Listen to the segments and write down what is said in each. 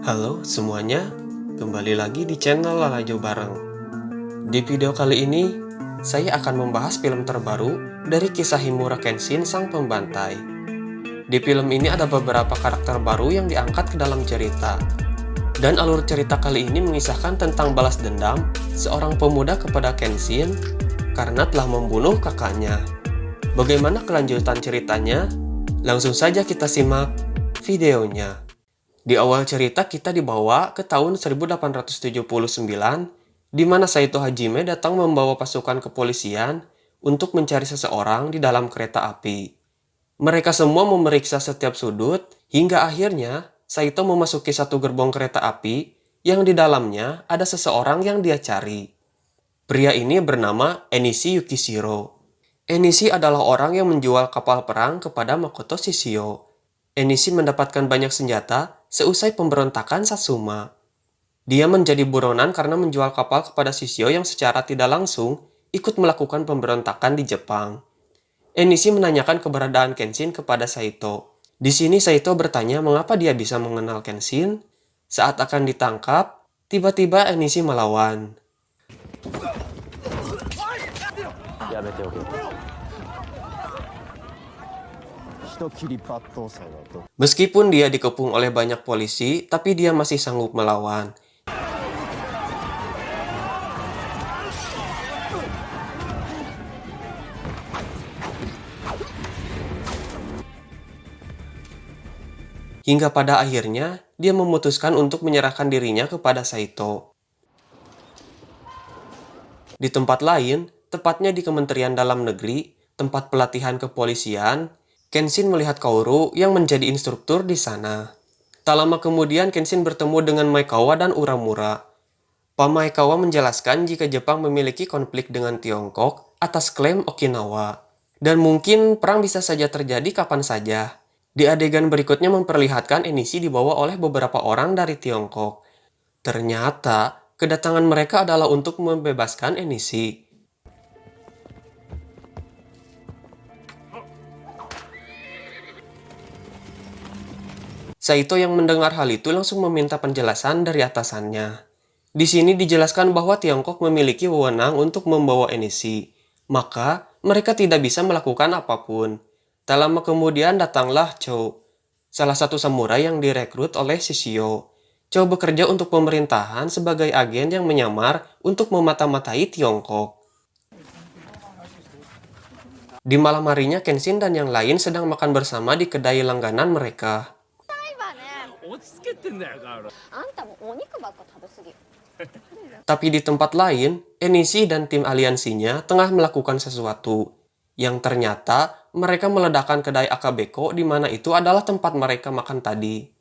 Halo semuanya, kembali lagi di channel Lalajo Bareng. Di video kali ini, saya akan membahas film terbaru dari kisah Himura Kenshin Sang Pembantai. Di film ini ada beberapa karakter baru yang diangkat ke dalam cerita. Dan alur cerita kali ini mengisahkan tentang balas dendam seorang pemuda kepada Kenshin karena telah membunuh kakaknya. Bagaimana kelanjutan ceritanya? Langsung saja kita simak videonya. Di awal cerita kita dibawa ke tahun 1879, di mana Saito Hajime datang membawa pasukan kepolisian untuk mencari seseorang di dalam kereta api. Mereka semua memeriksa setiap sudut, hingga akhirnya Saito memasuki satu gerbong kereta api yang di dalamnya ada seseorang yang dia cari. Pria ini bernama Enishi Yukishiro. Enishi adalah orang yang menjual kapal perang kepada Makoto Shishio. Enishi mendapatkan banyak senjata seusai pemberontakan Satsuma. Dia menjadi buronan karena menjual kapal kepada Shishio yang secara tidak langsung ikut melakukan pemberontakan di Jepang. Enishi menanyakan keberadaan Kenshin kepada Saito. Di sini Saito bertanya mengapa dia bisa mengenal Kenshin. Saat akan ditangkap, tiba-tiba Enishi melawan. Meskipun dia dikepung oleh banyak polisi, tapi dia masih sanggup melawan. Hingga pada akhirnya, dia memutuskan untuk menyerahkan dirinya kepada Saito. Di tempat lain, tepatnya di Kementerian Dalam Negeri, tempat pelatihan kepolisian, Kenshin melihat Kaoru yang menjadi instruktur di sana. Tak lama kemudian Kenshin bertemu dengan Maekawa dan Uramura. Pak Maekawa menjelaskan jika Jepang memiliki konflik dengan Tiongkok atas klaim Okinawa. Dan mungkin perang bisa saja terjadi kapan saja. Di adegan berikutnya memperlihatkan Enishi dibawa oleh beberapa orang dari Tiongkok. Ternyata, kedatangan mereka adalah untuk membebaskan Enishi. Saito yang mendengar hal itu langsung meminta penjelasan dari atasannya. Di sini dijelaskan bahwa Tiongkok memiliki wewenang untuk membawa Enishi, maka mereka tidak bisa melakukan apapun. Tak lama kemudian datanglah Chou, salah satu samurai yang direkrut oleh Shishio. Chou bekerja untuk pemerintahan sebagai agen yang menyamar untuk memata-matai Tiongkok. Di malam harinya Kenshin dan yang lain sedang makan bersama di kedai langganan mereka. Tapi di tempat lain, Enishi dan tim aliansinya tengah melakukan sesuatu. Yang ternyata mereka meledakkan kedai Akabeko di mana itu adalah tempat mereka makan tadi.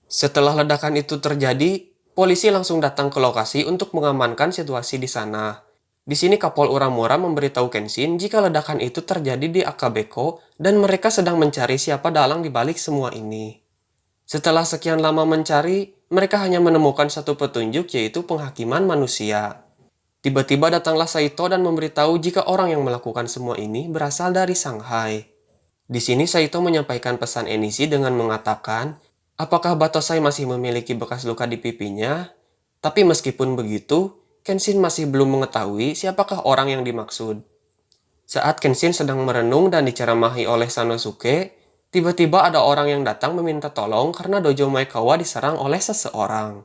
Setelah ledakan itu terjadi, polisi langsung datang ke lokasi untuk mengamankan situasi di sana. Di sini Kapol Uramura memberitahu Kenshin jika ledakan itu terjadi di Akabeko dan mereka sedang mencari siapa dalang di balik semua ini. Setelah sekian lama mencari, mereka hanya menemukan satu petunjuk yaitu penghakiman manusia. Tiba-tiba datanglah Saito dan memberitahu jika orang yang melakukan semua ini berasal dari Shanghai. Di sini Saito menyampaikan pesan Enishi dengan mengatakan, apakah Batosai masih memiliki bekas luka di pipinya? Tapi meskipun begitu, Kenshin masih belum mengetahui siapakah orang yang dimaksud. Saat Kenshin sedang merenung dan diceramahi oleh Sanosuke, tiba-tiba ada orang yang datang meminta tolong karena dojo Maekawa diserang oleh seseorang.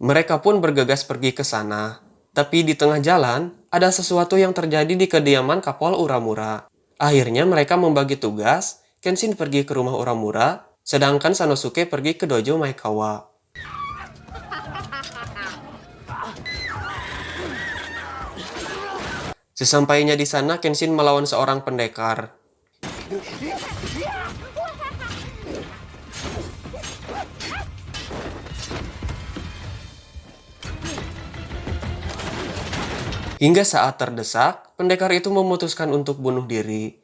Mereka pun bergegas pergi ke sana. Tapi di tengah jalan, ada sesuatu yang terjadi di kediaman Kapol Uramura. Akhirnya mereka membagi tugas, Kenshin pergi ke rumah Uramura, sedangkan Sanosuke pergi ke dojo Maekawa. Sesampainya di sana, Kenshin melawan seorang pendekar. Hingga saat terdesak, pendekar itu memutuskan untuk bunuh diri.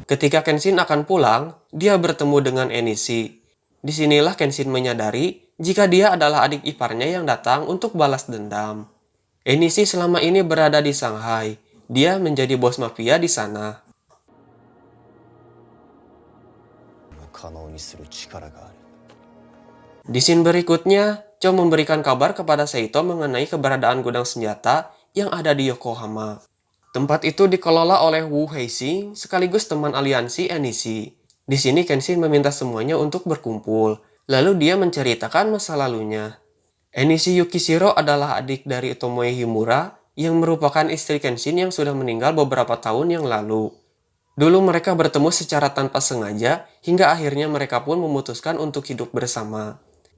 Ketika Kenshin akan pulang, dia bertemu dengan Enishi. Disinilah Kenshin menyadari jika dia adalah adik iparnya yang datang untuk balas dendam. Enishi selama ini berada di Shanghai. Dia menjadi bos mafia di sana. Di scene berikutnya, Cho memberikan kabar kepada Saito mengenai keberadaan gudang senjata yang ada di Yokohama. Tempat itu dikelola oleh Wu Heixing sekaligus teman aliansi Enishi. Di sini Kenshin meminta semuanya untuk berkumpul, lalu dia menceritakan masa lalunya. Enishi Yukishiro adalah adik dari Tomoe Himura yang merupakan istri Kenshin yang sudah meninggal beberapa tahun yang lalu. Dulu mereka bertemu secara tanpa sengaja hingga akhirnya mereka pun memutuskan untuk hidup bersama.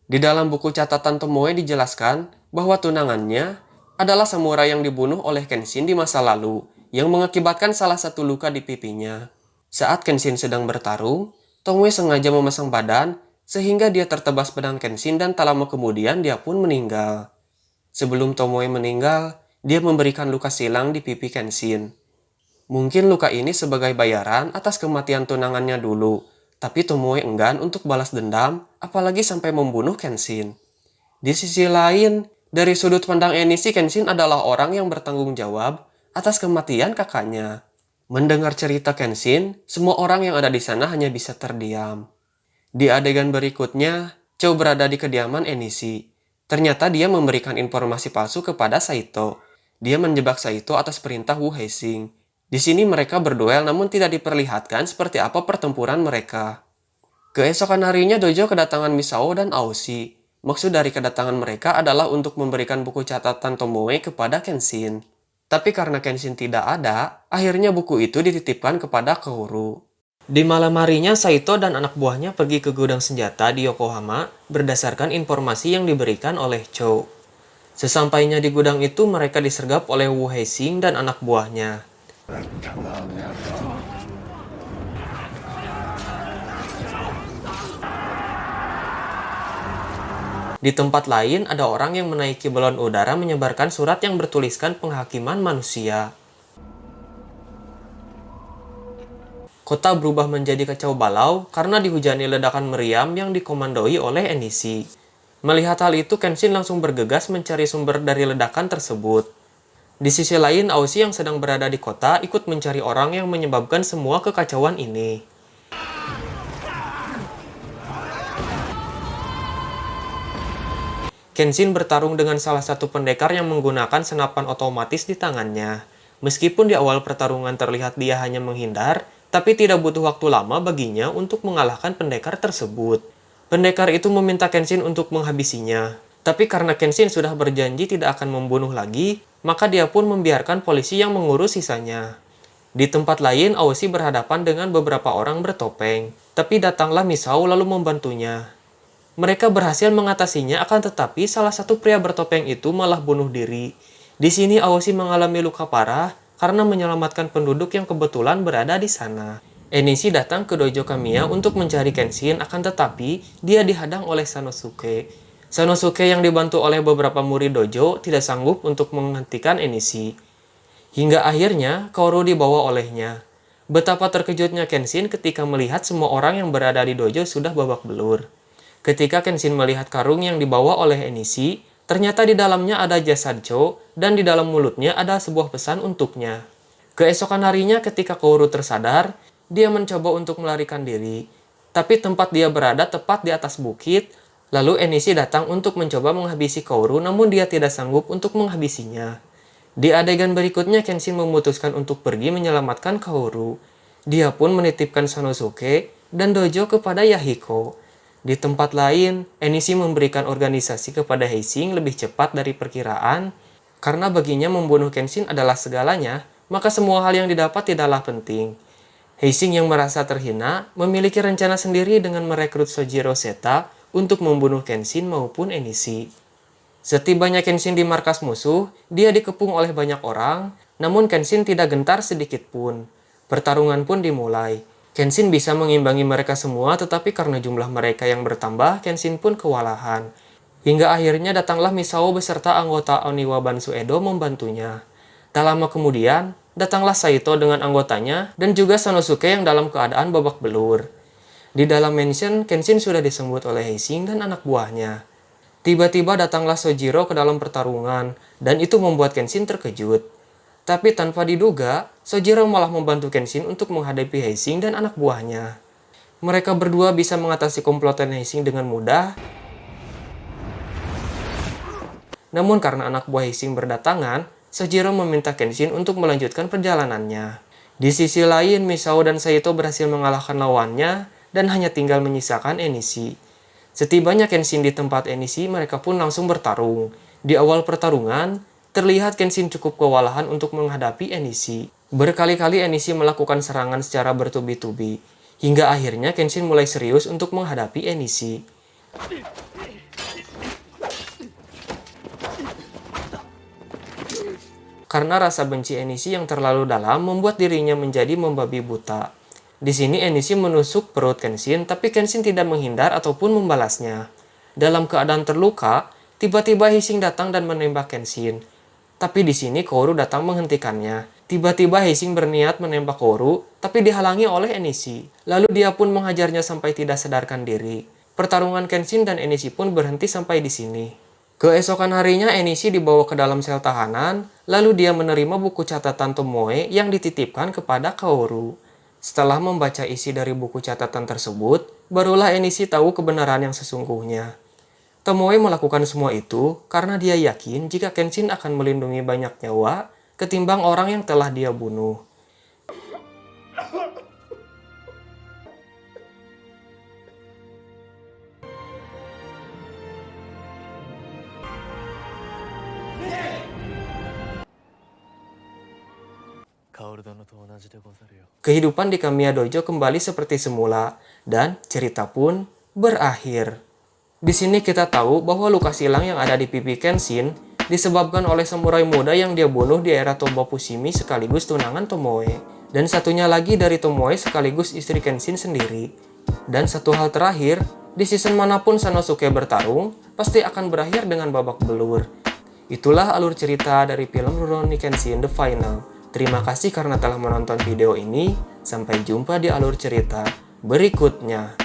Di dalam buku catatan Tomoe dijelaskan bahwa tunangannya adalah samurai yang dibunuh oleh Kenshin di masa lalu yang mengakibatkan salah satu luka di pipinya. Saat Kenshin sedang bertarung, Tomoe sengaja memasang badan sehingga dia tertebas pedang Kenshin dan tak lama kemudian dia pun meninggal. Sebelum Tomoe meninggal, dia memberikan luka silang di pipi Kenshin. Mungkin luka ini sebagai bayaran atas kematian tunangannya dulu, tapi Tomoe enggan untuk balas dendam, apalagi sampai membunuh Kenshin. Di sisi lain, dari sudut pandang Enishi, Kenshin adalah orang yang bertanggung jawab atas kematian kakaknya. Mendengar cerita Kenshin, semua orang yang ada di sana hanya bisa terdiam. Di adegan berikutnya, Cho berada di kediaman Enishi. Ternyata dia memberikan informasi palsu kepada Saito. Dia menjebak Saito atas perintah Wu Heixing. Di sini mereka berduel namun tidak diperlihatkan seperti apa pertempuran mereka. Keesokan harinya Dojo kedatangan Misao dan Aoshi. Maksud dari kedatangan mereka adalah untuk memberikan buku catatan Tomoe kepada Kenshin. Tapi karena Kenshin tidak ada, akhirnya buku itu dititipkan kepada Kaoru. Di malam harinya, Saito dan anak buahnya pergi ke gudang senjata di Yokohama berdasarkan informasi yang diberikan oleh Cho. Sesampainya di gudang itu, mereka disergap oleh Wu Heixing dan anak buahnya. Di tempat lain, ada orang yang menaiki balon udara menyebarkan surat yang bertuliskan penghakiman manusia. Kota berubah menjadi kacau balau karena dihujani ledakan meriam yang dikomandoi oleh Enishi. Melihat hal itu, Kenshin langsung bergegas mencari sumber dari ledakan tersebut. Di sisi lain, Aoshi yang sedang berada di kota ikut mencari orang yang menyebabkan semua kekacauan ini. Kenshin bertarung dengan salah satu pendekar yang menggunakan senapan otomatis di tangannya. Meskipun di awal pertarungan terlihat dia hanya menghindar, tapi tidak butuh waktu lama baginya untuk mengalahkan pendekar tersebut. Pendekar itu meminta Kenshin untuk menghabisinya. Tapi karena Kenshin sudah berjanji tidak akan membunuh lagi, maka dia pun membiarkan polisi yang mengurus sisanya. Di tempat lain, Aoshi berhadapan dengan beberapa orang bertopeng. Tapi datanglah Misao lalu membantunya. Mereka berhasil mengatasinya, akan tetapi salah satu pria bertopeng itu malah bunuh diri. Di sini Aoshi mengalami luka parah karena menyelamatkan penduduk yang kebetulan berada di sana. Enishi datang ke dojo Kamiya untuk mencari Kenshin, akan tetapi dia dihadang oleh Sanosuke. Sanosuke yang dibantu oleh beberapa murid dojo tidak sanggup untuk menghentikan Enishi. Hingga akhirnya Kaoru dibawa olehnya. Betapa terkejutnya Kenshin ketika melihat semua orang yang berada di dojo sudah babak belur. Ketika Kenshin melihat karung yang dibawa oleh Enishi, ternyata di dalamnya ada jasad Cho, dan di dalam mulutnya ada sebuah pesan untuknya. Keesokan harinya ketika Kaoru tersadar, dia mencoba untuk melarikan diri. Tapi tempat dia berada tepat di atas bukit, lalu Enishi datang untuk mencoba menghabisi Kaoru, namun dia tidak sanggup untuk menghabisinya. Di adegan berikutnya, Kenshin memutuskan untuk pergi menyelamatkan Kaoru. Dia pun menitipkan Sanosuke dan dojo kepada Yahiko. Di tempat lain, Enishi memberikan organisasi kepada Heixing lebih cepat dari perkiraan. Karena baginya membunuh Kenshin adalah segalanya, maka semua hal yang didapat tidaklah penting. Heixing yang merasa terhina memiliki rencana sendiri dengan merekrut Sojiro Seta untuk membunuh Kenshin maupun Enishi. Setibanya Kenshin di markas musuh, dia dikepung oleh banyak orang, namun Kenshin tidak gentar sedikit pun. Pertarungan pun dimulai. Kenshin bisa mengimbangi mereka semua, tetapi karena jumlah mereka yang bertambah, Kenshin pun kewalahan. Hingga akhirnya datanglah Misao beserta anggota Oniwa Bansu Edo membantunya. Tak lama kemudian, datanglah Saito dengan anggotanya dan juga Sanosuke yang dalam keadaan babak belur. Di dalam mansion, Kenshin sudah disambut oleh Heising dan anak buahnya. Tiba-tiba datanglah Sojiro ke dalam pertarungan, dan itu membuat Kenshin terkejut. Tapi tanpa diduga, Sojiro malah membantu Kenshin untuk menghadapi Heising dan anak buahnya. Mereka berdua bisa mengatasi komplotan Heising dengan mudah. Namun karena anak buah Heising berdatangan, Sojiro meminta Kenshin untuk melanjutkan perjalanannya. Di sisi lain, Misao dan Saito berhasil mengalahkan lawannya dan hanya tinggal menyisakan Enishi. Setibanya Kenshin di tempat Enishi, mereka pun langsung bertarung. Di awal pertarungan, terlihat Kenshin cukup kewalahan untuk menghadapi Enishi. Berkali-kali Enishi melakukan serangan secara bertubi-tubi, hingga akhirnya Kenshin mulai serius untuk menghadapi Enishi. Karena rasa benci Enishi yang terlalu dalam membuat dirinya menjadi membabi buta. Di sini Enishi menusuk perut Kenshin, tapi Kenshin tidak menghindar ataupun membalasnya. Dalam keadaan terluka, tiba-tiba Heising datang dan menembak Kenshin. Tapi di sini Kouru datang menghentikannya. Tiba-tiba Heising berniat menembak Kouru, tapi dihalangi oleh Enishi. Lalu dia pun menghajarnya sampai tidak sadarkan diri. Pertarungan Kenshin dan Enishi pun berhenti sampai di sini. Keesokan harinya Enishi dibawa ke dalam sel tahanan, lalu dia menerima buku catatan Tomoe yang dititipkan kepada Kaoru. Setelah membaca isi dari buku catatan tersebut, barulah Enishi tahu kebenaran yang sesungguhnya. Tomoe melakukan semua itu karena dia yakin jika Kenshin akan melindungi banyak nyawa ketimbang orang yang telah dia bunuh. Kehidupan di Kamiya Dojo kembali seperti semula, dan cerita pun berakhir. Di sini kita tahu bahwa luka silang yang ada di pipi Kenshin disebabkan oleh samurai muda yang dia bunuh di era Toba Fushimi sekaligus tunangan Tomoe. Dan satunya lagi dari Tomoe sekaligus istri Kenshin sendiri. Dan satu hal terakhir, di season manapun Sanosuke bertarung, pasti akan berakhir dengan babak belur. Itulah alur cerita dari film Rurouni Kenshin The Final. Terima kasih karena telah menonton video ini. Sampai jumpa di alur cerita berikutnya.